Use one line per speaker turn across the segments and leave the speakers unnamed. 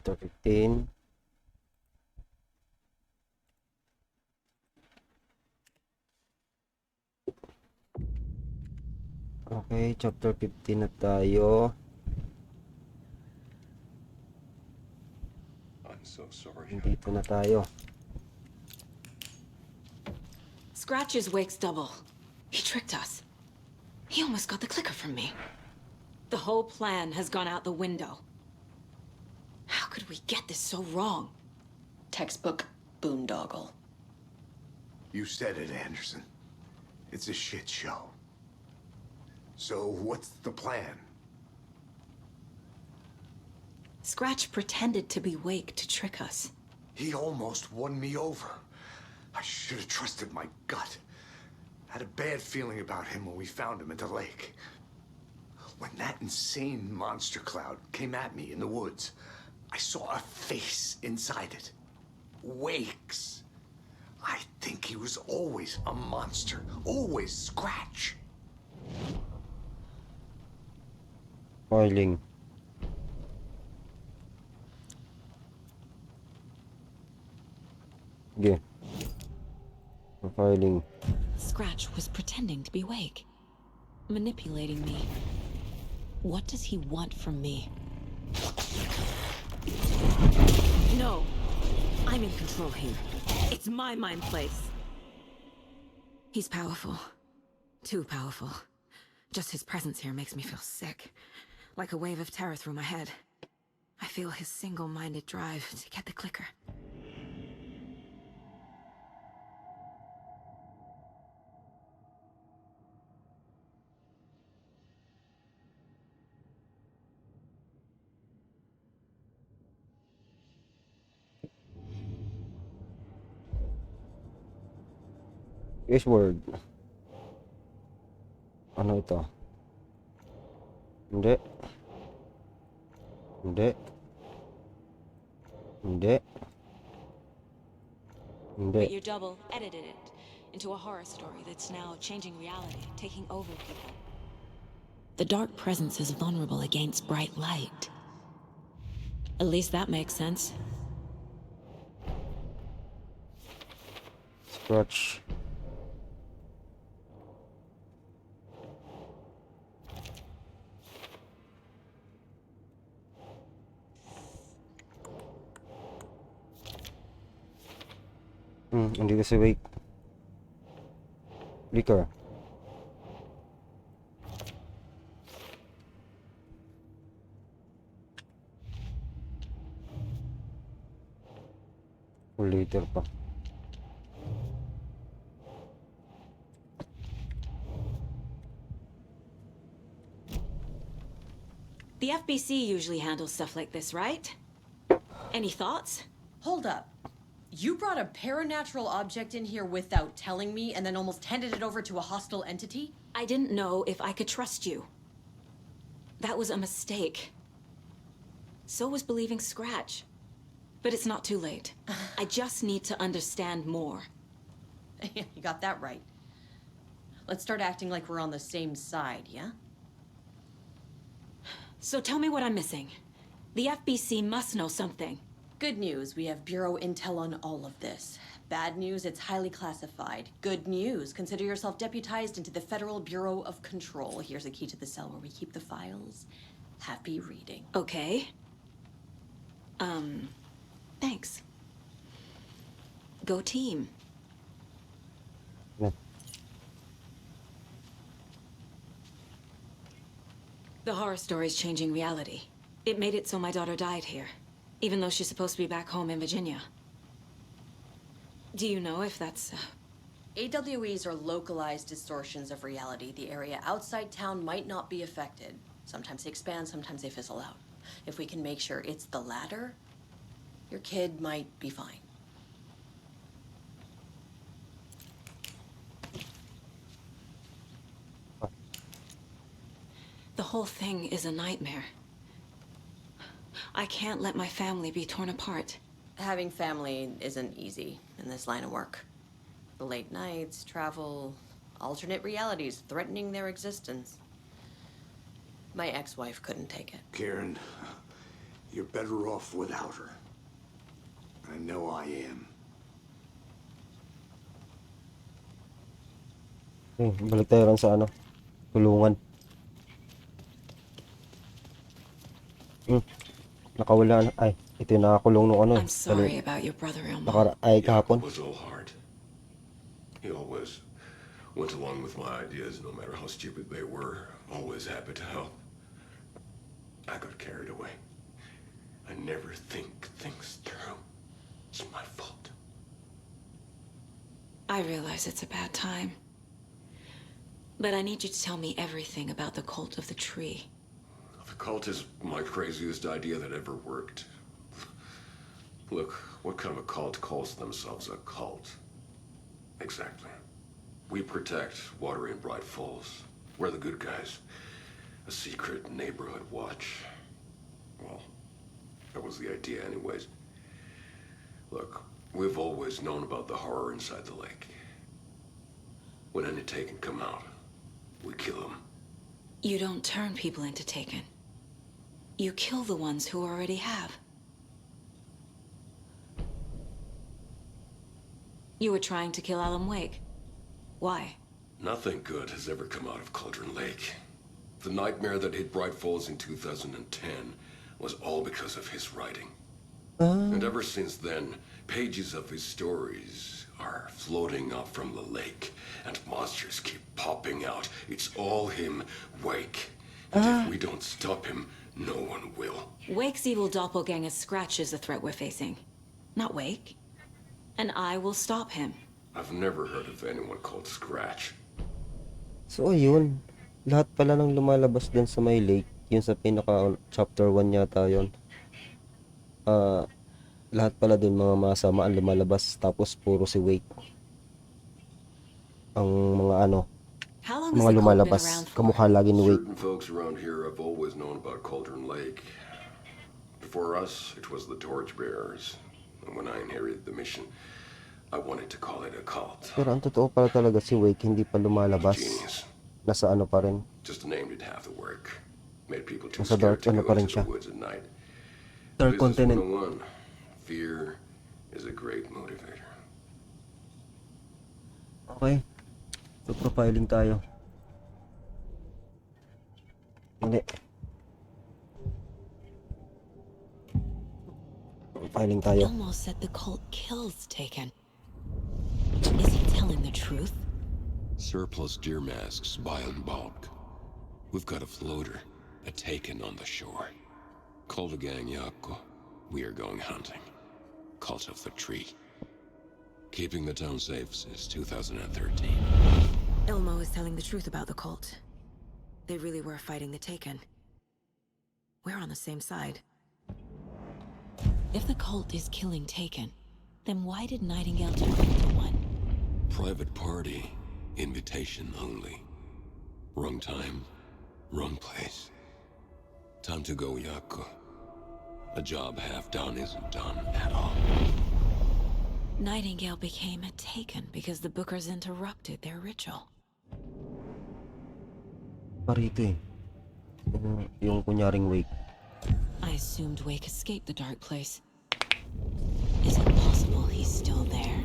chapter 15. Okay, chapter 15 na tayo.
I'm so sorry.
Dito na tayo.
Scratch's wakes double. He tricked us. He almost got the clicker from me. The whole plan has gone out the window. How could we get this so wrong?
Textbook boondoggle.
You said it, Anderson. It's a shit show. So what's the plan?
Scratch pretended to be Wake to trick us.
He almost won me over. I should have trusted my gut. Had a bad feeling about him when we found him at the lake. When that insane monster cloud came at me in the woods, I saw a face inside it. Wake's. I think he was always a monster. Always Scratch.
Coiling. Sige. Profiling.
Scratch was pretending to be Wake. Manipulating me. What does he want from me? No. I'm in control here. It's my mind place. He's powerful. Too powerful. Just his presence here makes me feel sick. Like a wave of terror through my head. I feel his single-minded drive to get the clicker.
Word. Ano ito? Hindi. Hindi. Hindi. Hindi.
But your double edited it into a horror story that's now changing reality, taking over people. The dark presence is vulnerable against bright light. At least that makes sense.
Scratch. Hindi kasi wake. Flicker. Later pa.
The FBC usually handles stuff like this, right? Any thoughts?
Hold up. You brought a paranatural object in here without telling me and then almost handed it over to a hostile entity?
I didn't know if I could trust you. That was a mistake. So was believing Scratch. But it's not too late. I just need to understand more.
You got that right. Let's start acting like we're on the same side, yeah?
So tell me what I'm missing. The FBC must know something.
Good news, we have Bureau intel on all of this. Bad news, it's highly classified. Good news, consider yourself deputized into the Federal Bureau of Control. Here's a key to the cell where we keep the files. Happy reading.
Okay. Thanks. Go team.
Yeah.
The horror story's changing reality. It made it so my daughter died here, even though she's supposed to be back home in Virginia. Do you know if that's...
AWEs are localized distortions of reality. The area outside town might not be affected. Sometimes they expand, sometimes they fizzle out. If we can make sure it's the latter, your kid might be fine.
The whole thing is a nightmare. I can't let my family be torn apart.
Having family isn't easy in this line of work. The late nights, travel, alternate realities threatening their existence. My ex-wife couldn't take it.
Karen, You're better off without her. I know I am.
Balik tayo ron sa ano, kulungan. Nakawala na. Ay, ito yung nakakulong nung ano.
I'm sorry about your brother, Elmo.
Ay,
It
kahapon.
was all hard. He always went along with my ideas, no matter how stupid they were. Always happy to help. I got carried away. I never think things through. It's my fault.
I realize it's a bad time. But I need you to tell me everything about the cult of the tree.
The cult is my craziest idea that ever worked. Look, what kind of a cult calls themselves a cult? Exactly. We protect Watery and Bright Falls. We're the good guys. A secret neighborhood watch. Well, that was the idea anyways. Look, we've always known about the horror inside the lake. When any Taken come out, we kill them.
You don't turn people into Taken. You kill the ones who already have. You were trying to kill Alan Wake. Why?
Nothing good has ever come out of Cauldron Lake. The nightmare that hit Bright Falls in 2010 was all because of his writing. And ever since then, pages of his stories are floating up from the lake, and monsters keep popping out. It's all him, Wake. And if we don't stop him, no one will.
Wake's evil doppelganger Scratch is the threat we're facing, not Wake. And I will stop him.
I've never heard of anyone called Scratch.
So, ayun. Lahat pala ng lumalabas dun sa may lake, yun sa pinaka chapter 1 yata yun. Lahat pala dun mga masama ang lumalabas, tapos puro si Wake. Ang mga ano,
How long has
mga
the cult been
lumalabas,
around for?
kamukha lagi ni Wake.
Certain folks around here have always known about Cauldron Lake. Before us, it was the Torchbearers. And when I inherited the mission, I wanted to call it a cult.
Pero ang totoo pala talaga si Wake hindi pa lumalabas.
Genius.
Nasa ano pa rin.
Just the name did half the work. Made people too
Nasa
scared
dark
to
ano
go
pa rin
into
siya.
the woods at night.
Dark
Business
Continent.
101. Fear is a great motivator.
Okay. So, profiling tayo. Hindi. Profiling tayo.
Elmo said the cult kills Taken. Is he telling the truth?
Surplus deer masks by in bulk. We've got a floater, a Taken on the shore. Call the gang Yako. We are going hunting. Cult of the Tree. Keeping the town safe since 2013.
Elmo is telling the truth about the cult. They really were fighting the Taken. We're on the same side. If the cult is killing Taken, then why did Nightingale turn into one?
Private party. Invitation only. Wrong time. Wrong place. Time to go, Yako. A job half done isn't done at all.
Nightingale became a Taken because the Bookers interrupted their ritual.
Parito eh. Yung kunyaring Wake.
I assumed Wake escaped the dark place. Is it possible he's still there?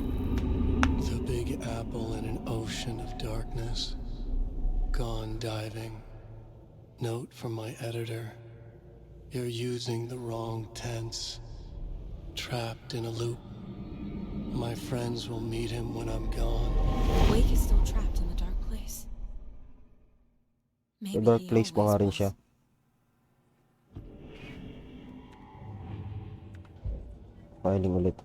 The Big Apple in an ocean of darkness. Gone diving. Note from my editor. You're using the wrong tense. Trapped in a loop. My friends will meet him when I'm gone.
Wake is still trapped in the dark place. Maybe
Sa dark
he
place pa nga
always
rin
was.
siya. Filing ulit.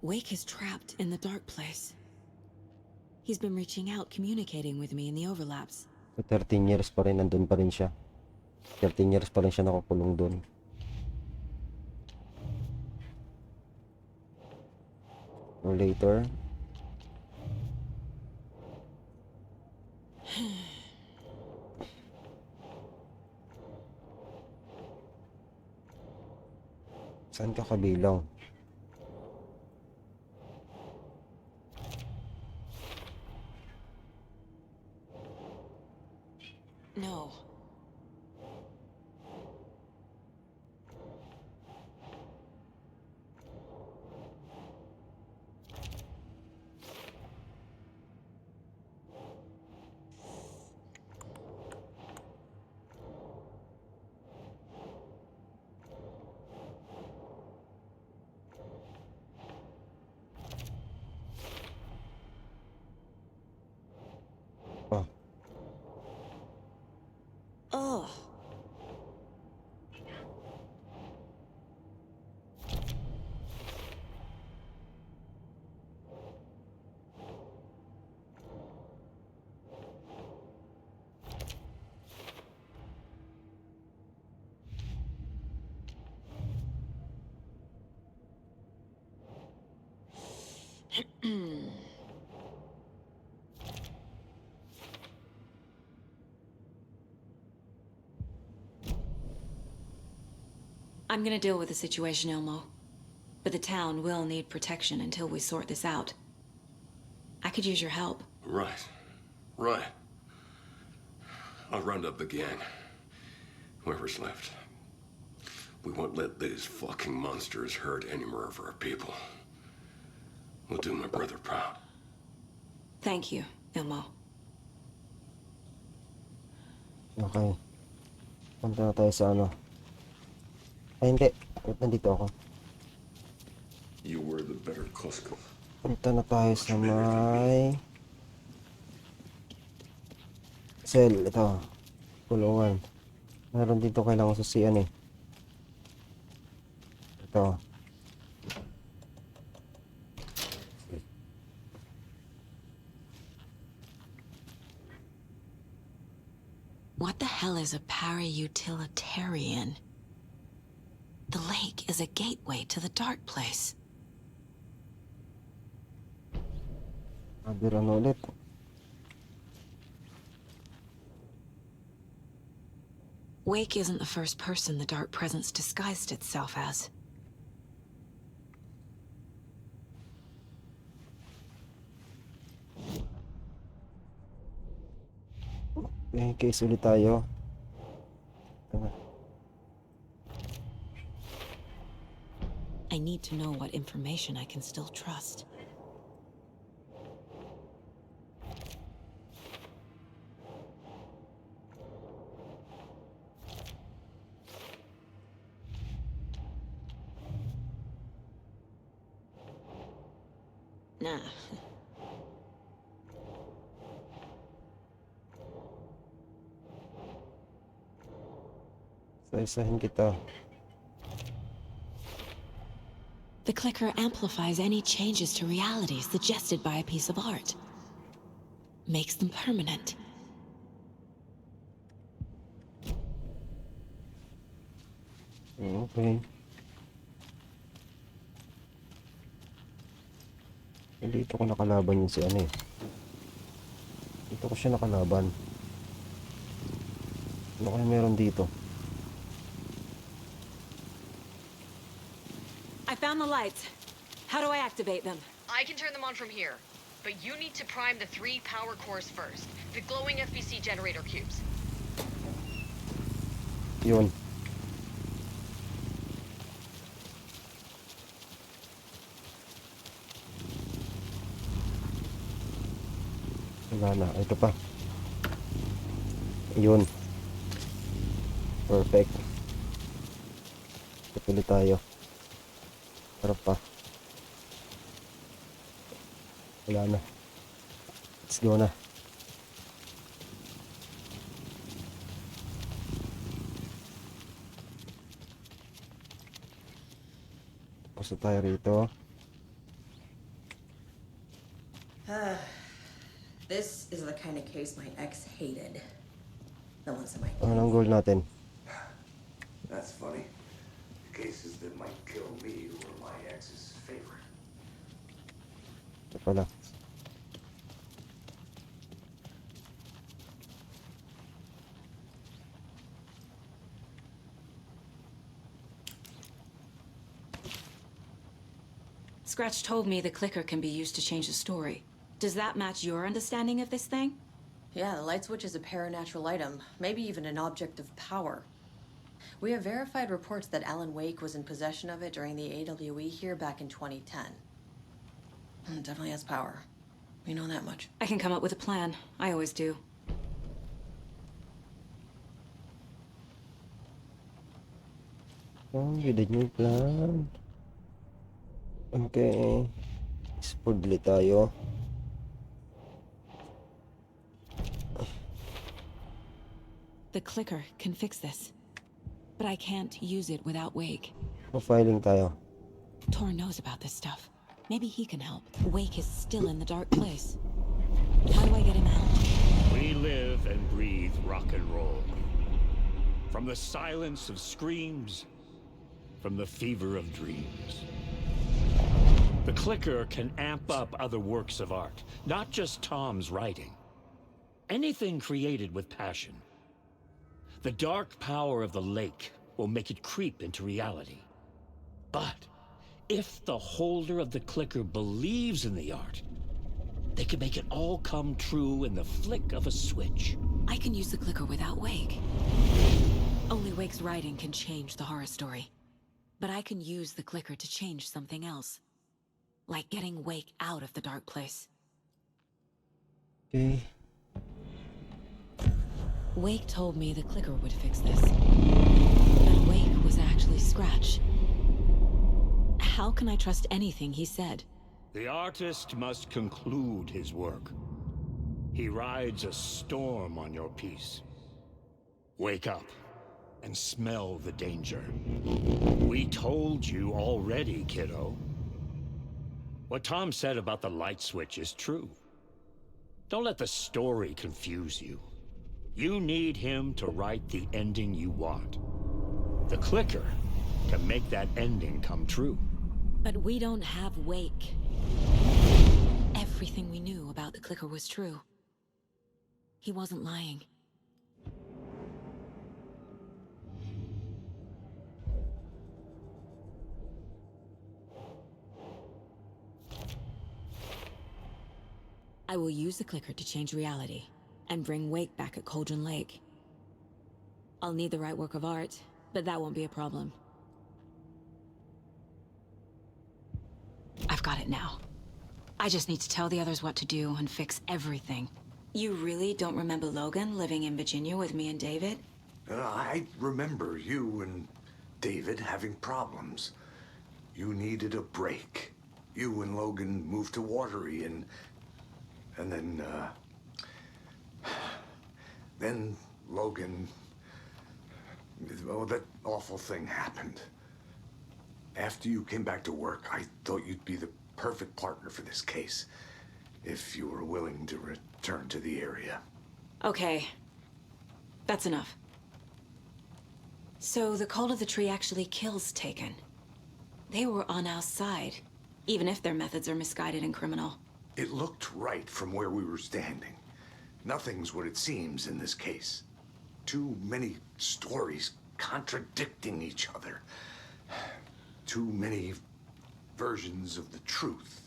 Wake is trapped in the dark place. He's been reaching out, communicating with me in the overlaps.
So, 13 years pa rin, nandun pa rin siya. 13 years pa rin siya nakakulong dun. Or later. Saan ka kabilang?
No.
Oh,
Ugh. I'm gonna deal with the situation, Ilmo. But the town will need protection until we sort this out. I could use your help.
Right. Right. I'll round up the gang. Whoever's left. We won't let these fucking monsters hurt any more of our people. We'll do my brother proud.
Thank you, Ilmo.
okay. Punta na tayo sa ano. Ay, hindi. Ba't nandito ako?
You were the better Cusco.
Punta na tayo sa may... cell. Ito. Kulungan. Meron dito kailangan susian eh. Ito.
What the hell is a para-utilitarian? The lake is a gateway to the dark place.
Abira na ulit.
Wake isn't the first person the dark presence disguised itself as.
Okay, case ulit tayo.
I need to know what information I can still trust. Nah.
Isa-isahin kita.
The clicker amplifies any changes to reality suggested by a piece of art. Makes them permanent.
Okay. Dito ko nakalaban yun si ano eh. Dito ko siya nakalaban. Ano kaya meron dito?
I found the lights. How do I activate them?
I can turn them on from here, but you need to prime the 3 power cores first. The glowing FBC generator cubes.
Yun. Wala na. Ito pa. Yun. Perfect. Tuloy tayo. Harap pa. Wala na. Let's go na. Pasok tayo rito.
This is the kind of case my ex hated. The ones that might.
Anong goal natin?
That's funny. Cases that might kill me were my ex's favorite.
Ito pala.
Scratch told me the clicker can be used to change the story. Does that match your understanding of this thing?
Yeah, the light switch is a paranatural item, maybe even an object of power. We have verified reports that Alan Wake was in possession of it during the AWE here back in 2010. It definitely has power. We know that much.
I can come up with a plan. I always do.
Ang ganda yung plan. Okay. Explore ulit tayo.
The clicker can fix this. But I can't use it without Wake.
Mafiling tayo.
Tor knows about this stuff. Maybe he can help. Wake is still in the dark place. How do I get him out?
We live and breathe rock and roll. From the silence of screams, from the fever of dreams. The clicker can amp up other works of art, not just Tom's writing. Anything created with passion. The dark power of the lake will make it creep into reality. But if the holder of the clicker believes in the art, they can make it all come true in the flick of a switch.
I can use the clicker without Wake. Only Wake's writing can change the horror story. But I can use the clicker to change something else. Like getting Wake out of the dark place.
Okay.
Wake told me the clicker would fix this. But Wake was actually Scratch. How can I trust anything he said?
The artist must conclude his work. He rides a storm on your piece. Wake up and smell the danger. We told you already, kiddo. What Tom said about the light switch is true. Don't let the story confuse you. You need him to write the ending you want. The clicker can make that ending come true.
But we don't have Wake. Everything we knew about the clicker was true. He wasn't lying. I will use the clicker to change reality and bring Wake back at Cauldron Lake. I'll need the right work of art, but that won't be a problem. I've got it now. I just need to tell the others what to do and fix everything. You really don't remember Logan living in Virginia with me and David?
I remember you and David having problems. You needed a break. You and Logan moved to Watery and then Logan, oh, that awful thing happened. After you came back to work, I thought you'd be the perfect partner for this case, if you were willing to return to the area.
Okay. That's enough. So the Cult of the Tree actually kills Taken. They were on our side, even if their methods are misguided and criminal.
It looked right from where we were standing. Nothing's what it seems in this case. Too many stories contradicting each other. Too many versions of the truth.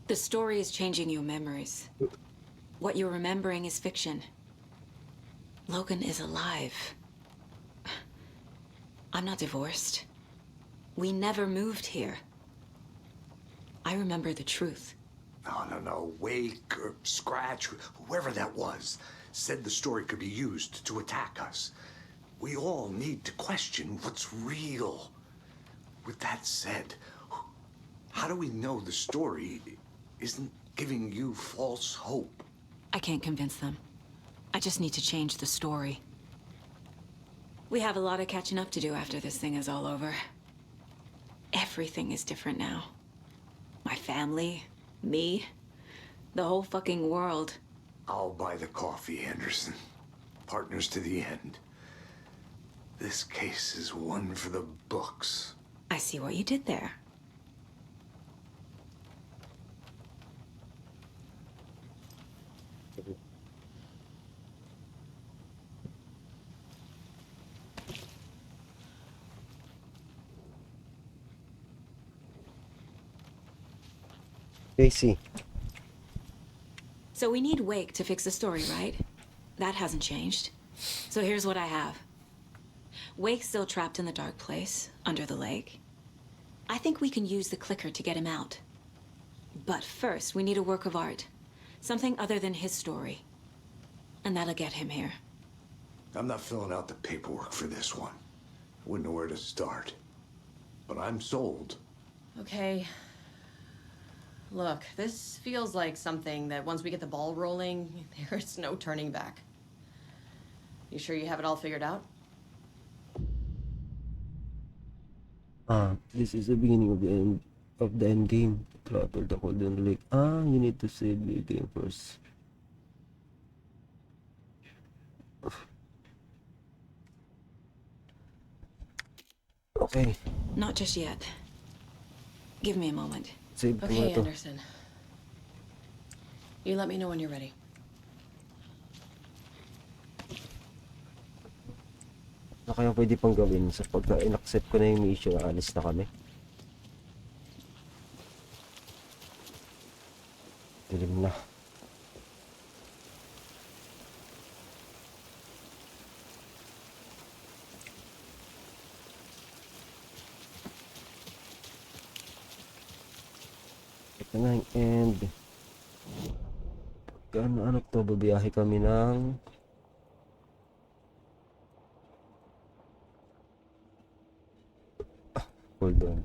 The story is changing your memories. What you're remembering is fiction. Logan is alive. I'm not divorced. We never moved here. I remember the truth.
No. Wake or Scratch, whoever that was, said the story could be used to attack us. We all need to question what's real. With that said, how do we know the story isn't giving you false hope?
I can't convince them. I just need to change the story. We have a lot of catching up to do after this thing is all over. Everything is different now. My family, me, the whole fucking world.
I'll buy the coffee, Anderson. Partners to the end. This case is one for the books.
I see what you did there.
Casey.
So we need Wake to fix the story, right? That hasn't changed. So here's what I have. Wake's still trapped in the dark place, under the lake. I think we can use the clicker to get him out. But first, we need a work of art. Something other than his story. And that'll get him here.
I'm not filling out the paperwork for this one. Wouldn't know where to start. But I'm sold.
Okay. Look, this feels like something that once we get the ball rolling, there's no turning back. You sure you have it all figured out?
This is the beginning of the end game. Travel the Golden Lake. You need to save the game first. Okay,
Not just yet. Give me a moment.
save ko nga
Okay,
to.
Anderson. You let me know when you're ready.
Na kaya pwede pang gawin sa pagka in-accept ko na yung mission, alis na kami. Dilim na. Ito na yung end. Ano to, babiyahe kami ng hold on.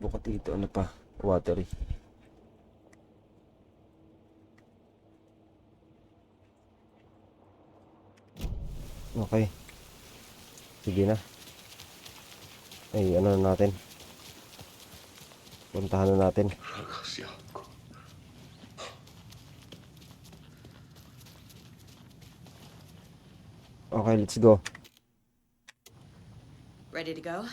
Bukat dito, ano pa? Watery. Okay. Sige na. Ay, ano na natin? Puntahan na natin. Okay, let's go.
Ready to go?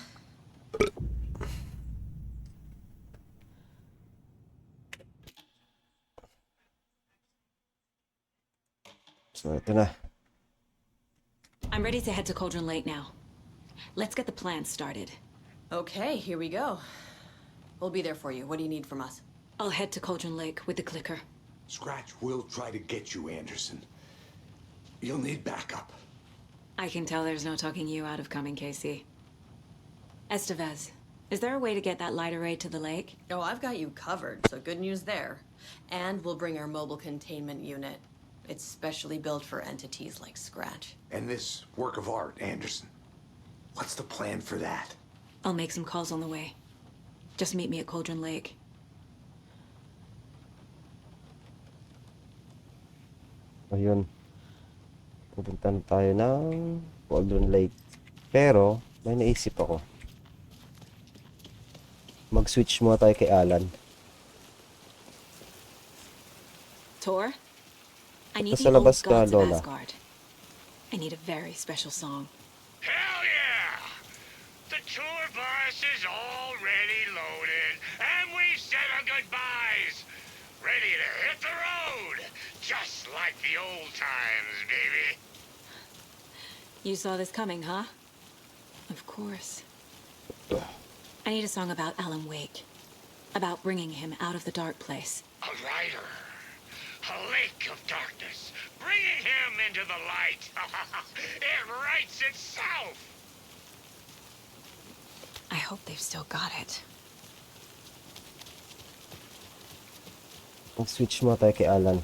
So, ito na.
I'm ready to head to Cauldron Lake now. Let's get the plan started.
Okay, here we go. We'll be there for you. What do you need from us?
I'll head to Cauldron Lake with the clicker.
Scratch will try to get you, Anderson. You'll need backup.
I can tell there's no talking you out of coming, Casey. Estevez, is there a way to get that light array to the lake?
Oh, I've got you covered, so good news there. And we'll bring our mobile containment unit. It's specially built for entities like Scratch.
And this work of art, Anderson. What's the plan for that?
I'll make some calls on the way. Just meet me at Cauldron Lake.
Ayun. Pupunta na tayo ng Cauldron Lake. Pero, may naisip ako. Mag-switch muna tayo kay Alan.
Tor? I need
Nasa
the old
labas ka,
gods of
Lola.
Asgard. I need a very special song.
Hell yeah! The tour bus is already loaded, and we said our goodbyes. Ready to hit the road, just like the old times, baby.
You saw this coming, huh? Of course. I need a song about Alan Wake. About bringing him out of the dark place.
A rider. A lake of darkness. Bringing him into the light. It writes itself.
I hope they've still got it.
Mag-switch muna tayo kay Alan.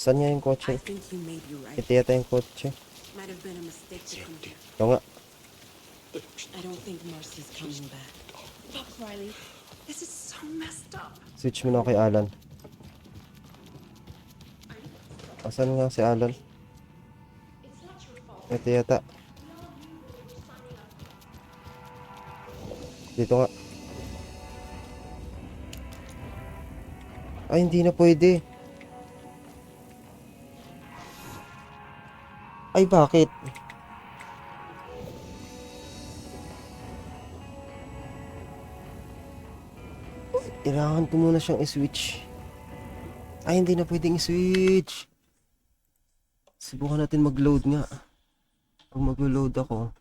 Saan nga yung kotse?
think you may be right.
Ito yata yung kotse.
Might have been a mistake to come here.
Ito nga.
I don't think Marcy's coming back. Look, Riley, this is so messed up.
Switch muna ako kay Alan. Asan nga si Alan? Ito yata. Dito nga. Ay, hindi na pwede. Ay, bakit? Kailangan ko muna siyang i-switch. Ay, hindi na pwedeng i-switch. Subukan natin mag-load nga. Pag mag-load ako.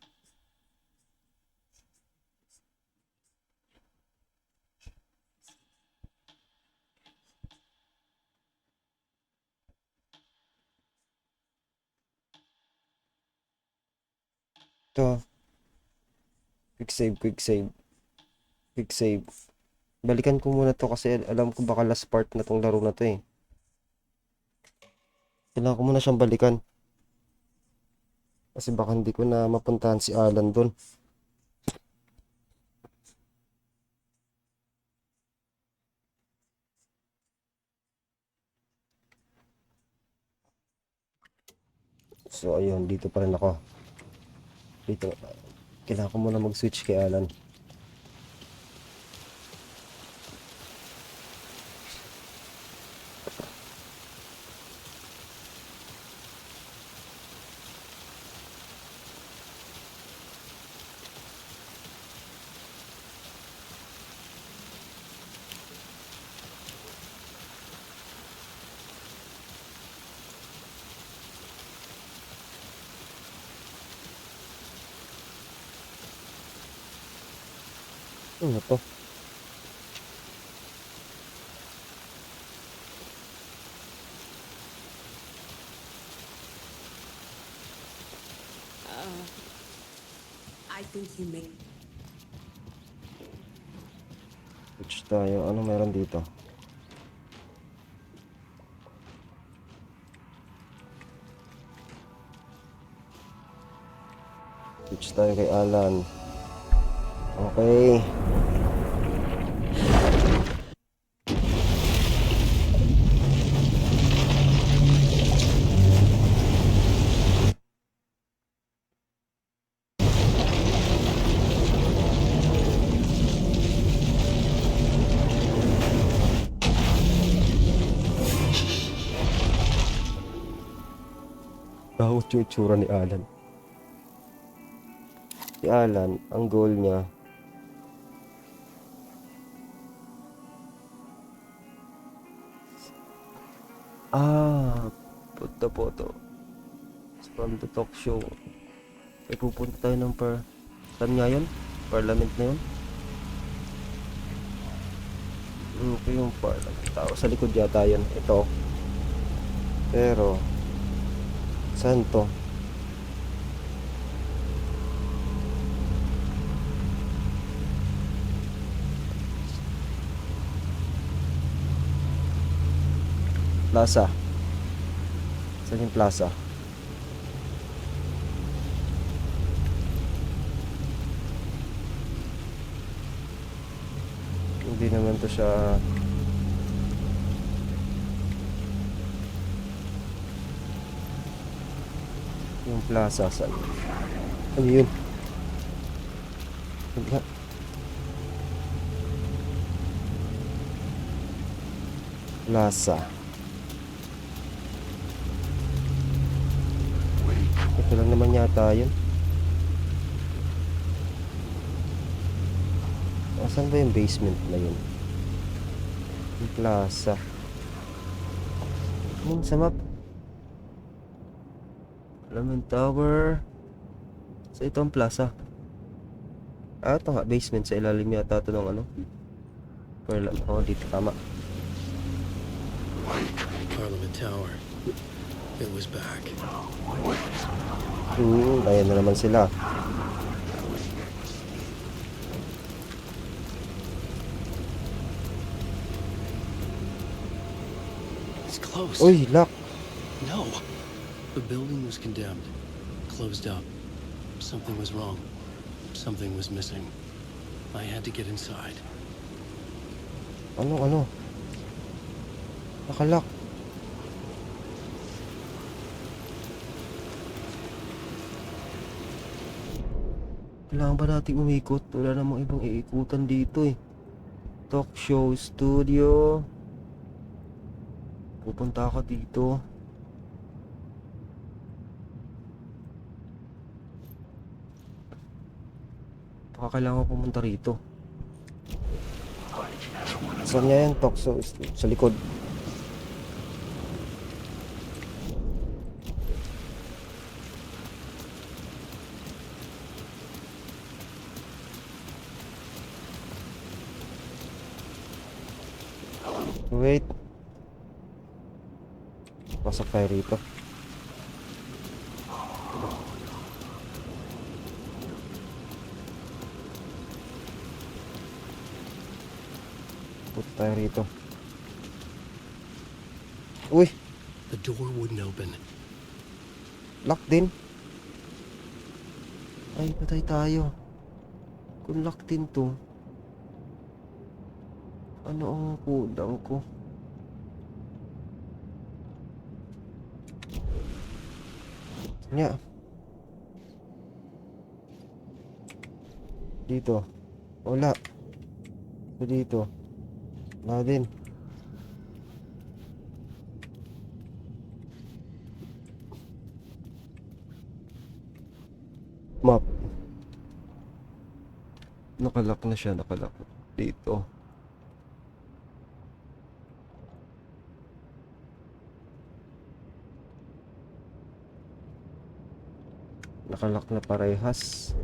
Ito. Quick save, quick save. Quick save. Balikan ko muna to kasi alam ko baka last part na tong laro na to eh. Kailangan ko muna siyang balikan. Kasi baka hindi ko na mapuntahan si Alan doon. So ayun, dito pa rin ako. Dito. Kailangan ko muna mag-switch kay Alan. Ano to?
I think you may.
Switch tayo. Ano meron dito? Switch tayo kay Alan. Okay. Bawat yung itsura ni Alan. Si Alan, ang goal niya put the photo from the talk show. Ay, pupunta tayo ng saan nga yun? Parliament na yun? Okay, yung parliament. Tao sa likod yata yun. Ito. Pero saan to? Plaza. Saan yung plaza? Hindi naman to siya. Yung plaza saan? Ano yun? Hindi. Plaza. Ito lang naman yata yun. Saan ba yung basement na yun? Yung plaza. Yung sa map. Parliament Tower. So ito ang plaza. Ito nga, basement. Sa ilalim yata ito ng ano. Dito tama.
Parliament Tower. It was back.
Ayan na naman sila.
It's closed.
Uy, lock.
No. The building was condemned. Closed up. Something was wrong. Something was missing. I had to get inside.
Ano? Nakalock. Kailangan ba nating umikot? Wala namang ibang iikutan dito eh. Talk show studio. Pupunta ako dito. Baka kailangan ko pumunta rito. Saan niya yan? Talk show sa likod. Wait. Pasok tayo rito. Punta tayo rito. Uy!
The door wouldn't open.
Lock din. Ay, patay tayo. Kung lock din to, ano ang kulang ko? Nya. Dito. Wala. Dito. Wala din. Map. Nakalock na siya, nakalock. Dito. Nakalock na parehas.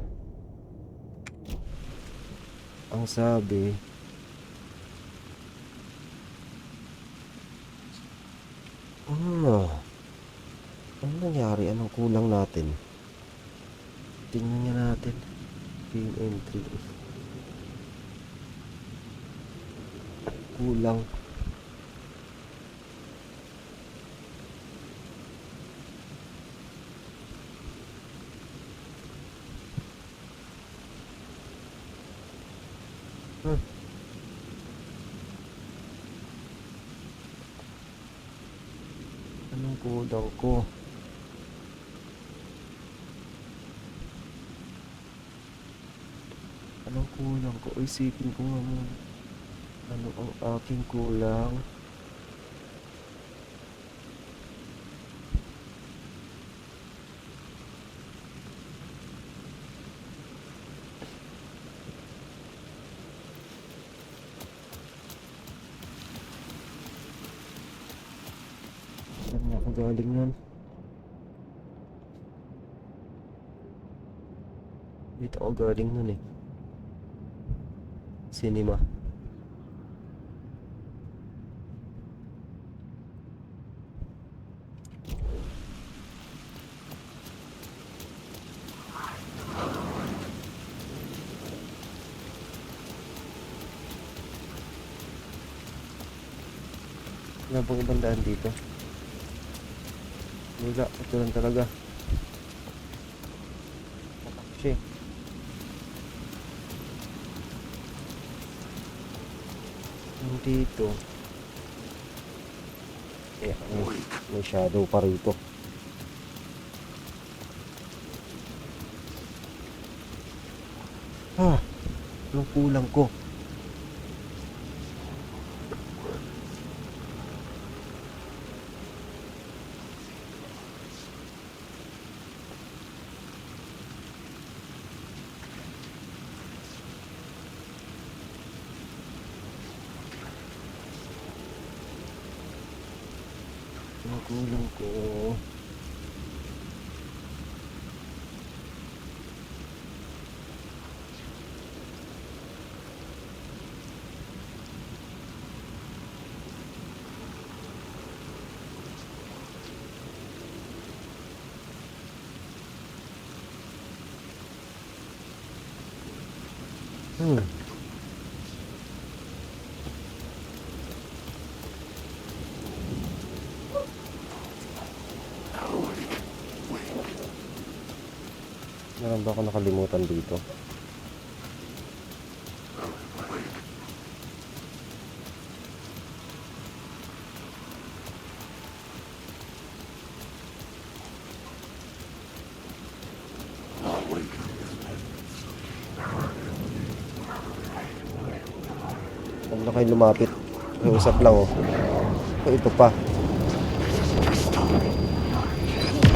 Ang sabi, ano nangyari? Anong kulang natin? Tingnan niya natin. Game entry. Kulang. Anong kulang ko? Anong kulang ko? Isipin ko nga muna. Ano ang aking kulang? Saan nga ako galing nun? Dito ako galing nun eh. Cinema. Wala bang ibang daan dito? Wala, ito lang talaga. Shit. Dito. Eh, may shadow pa rito. Anong kulang ko? Anong kulang ko? Meron ba ako nakalimutan dito? Huwag na kayo lumapit. May usap lang oh. Ito pa.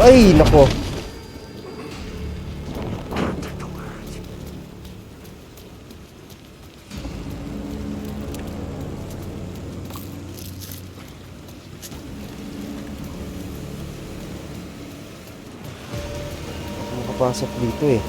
Ay, nako. Makapasok dito eh.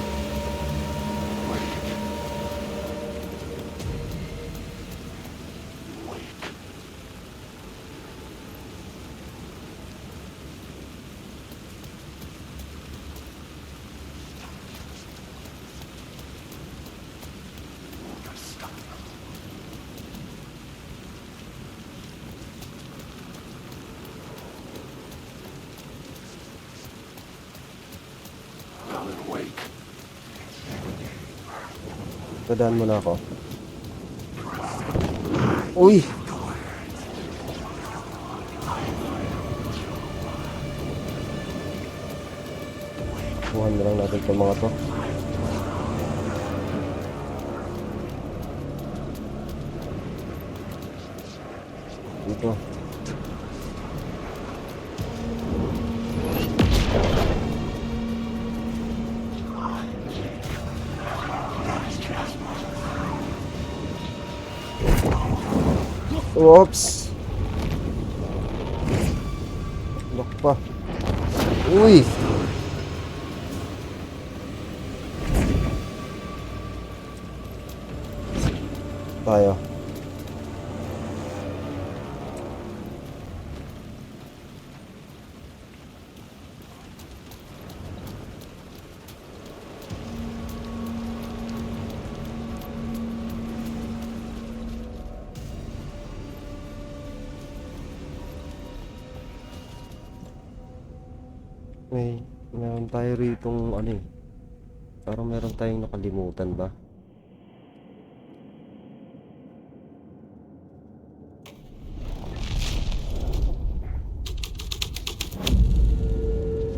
Dadaan mo na ako. Uy! Kuhan na lang natin itong mga to. Dito. Oops! Lock pa. Uy! Tayo. Meron tayo ritong ano eh. Parang meron tayong nakalimutan ba?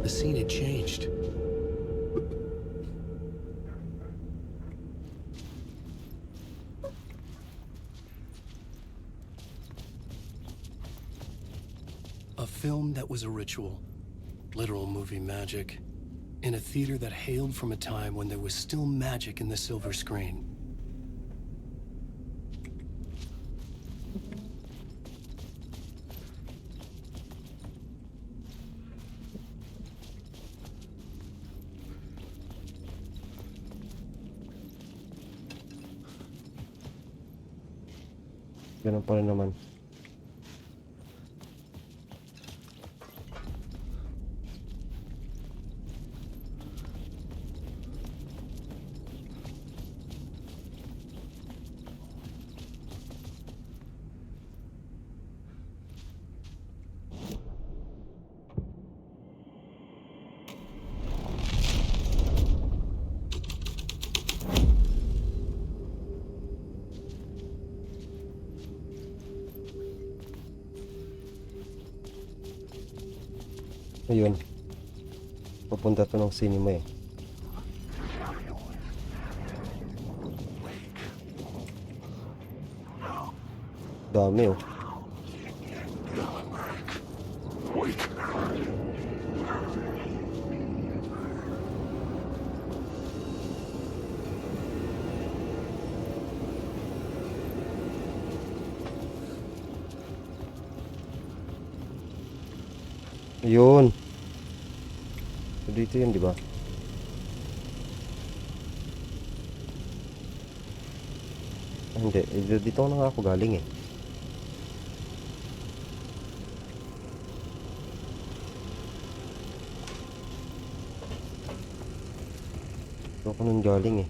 The scene had changed. A film that was a ritual, literal movie magic, in a theater that hailed from a time when there was still magic in the silver screen.
Ganun pa rin naman. Ayun. Papunta to ng cinema eh. Dami oh. Ayun. So, dito yun, di ba? Ah, hindi. Dito na nga ako galing eh. Dito ako nun galing eh.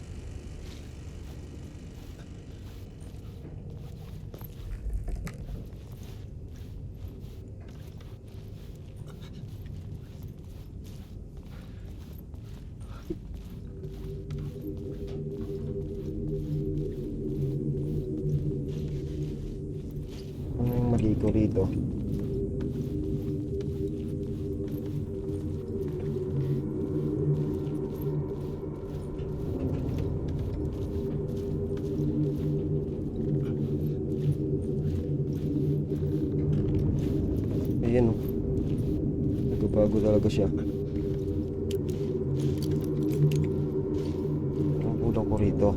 Ano yung mali ko rito? Ayan oh. Nagbabago talaga siya. Ang kulang ko rito.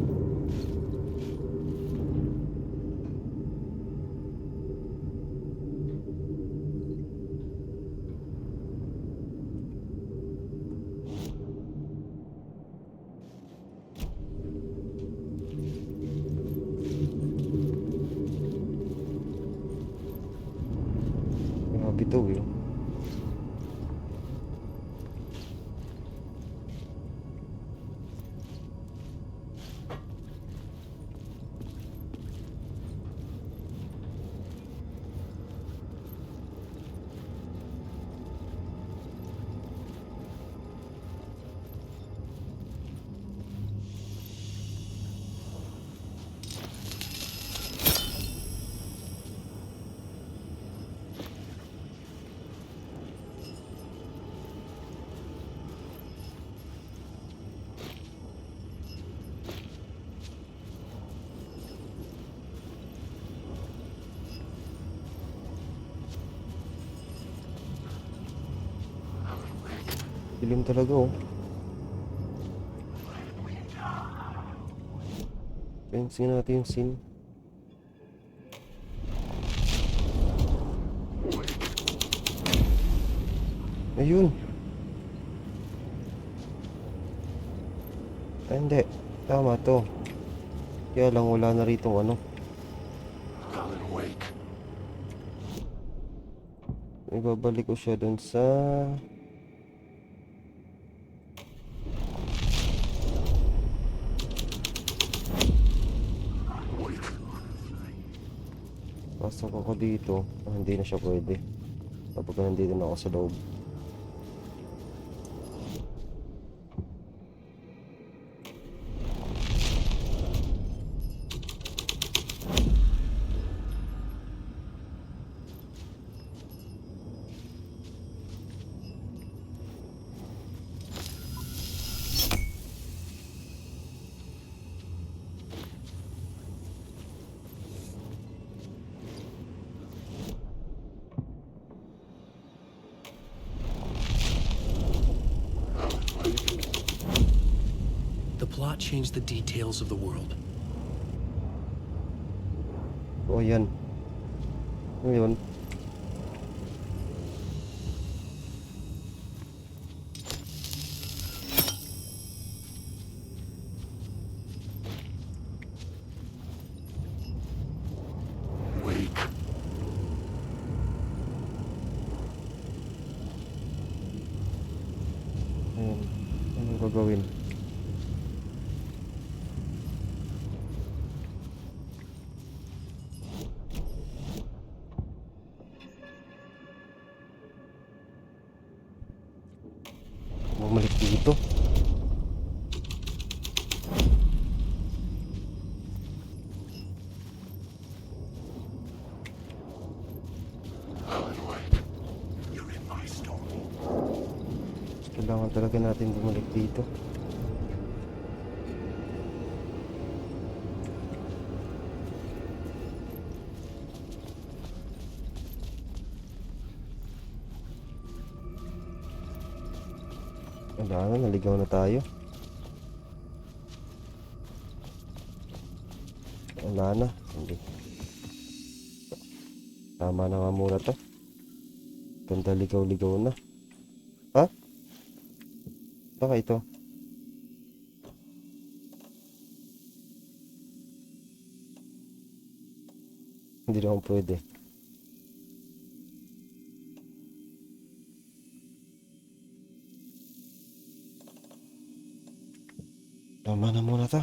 Grabe to eh. Dilim talaga oh. Pensin natin yung scene. Ayun. Ay, hindi. Tama to. Kaya lang wala na rito ano.
Alan Wake.
Ibabalik ko siya dun sa... Pasok ako dito. Ah, hindi na siya pwede. Kapag nandito na ako sa loob.
The plot changed the details of the world.
O yan. Ngayon.
Wake.
Ayan. Anong gagawin? Bumalik dito.
Alan Wake. You're in my story.
Kailangan talaga natin bumalik dito. Wala na, naligaw na tayo. Wala na. Hindi. Tama na nga muna to. Ganda ligaw-ligaw na. Ha? Baka ito. Hindi naman pwede. Tama na muna to.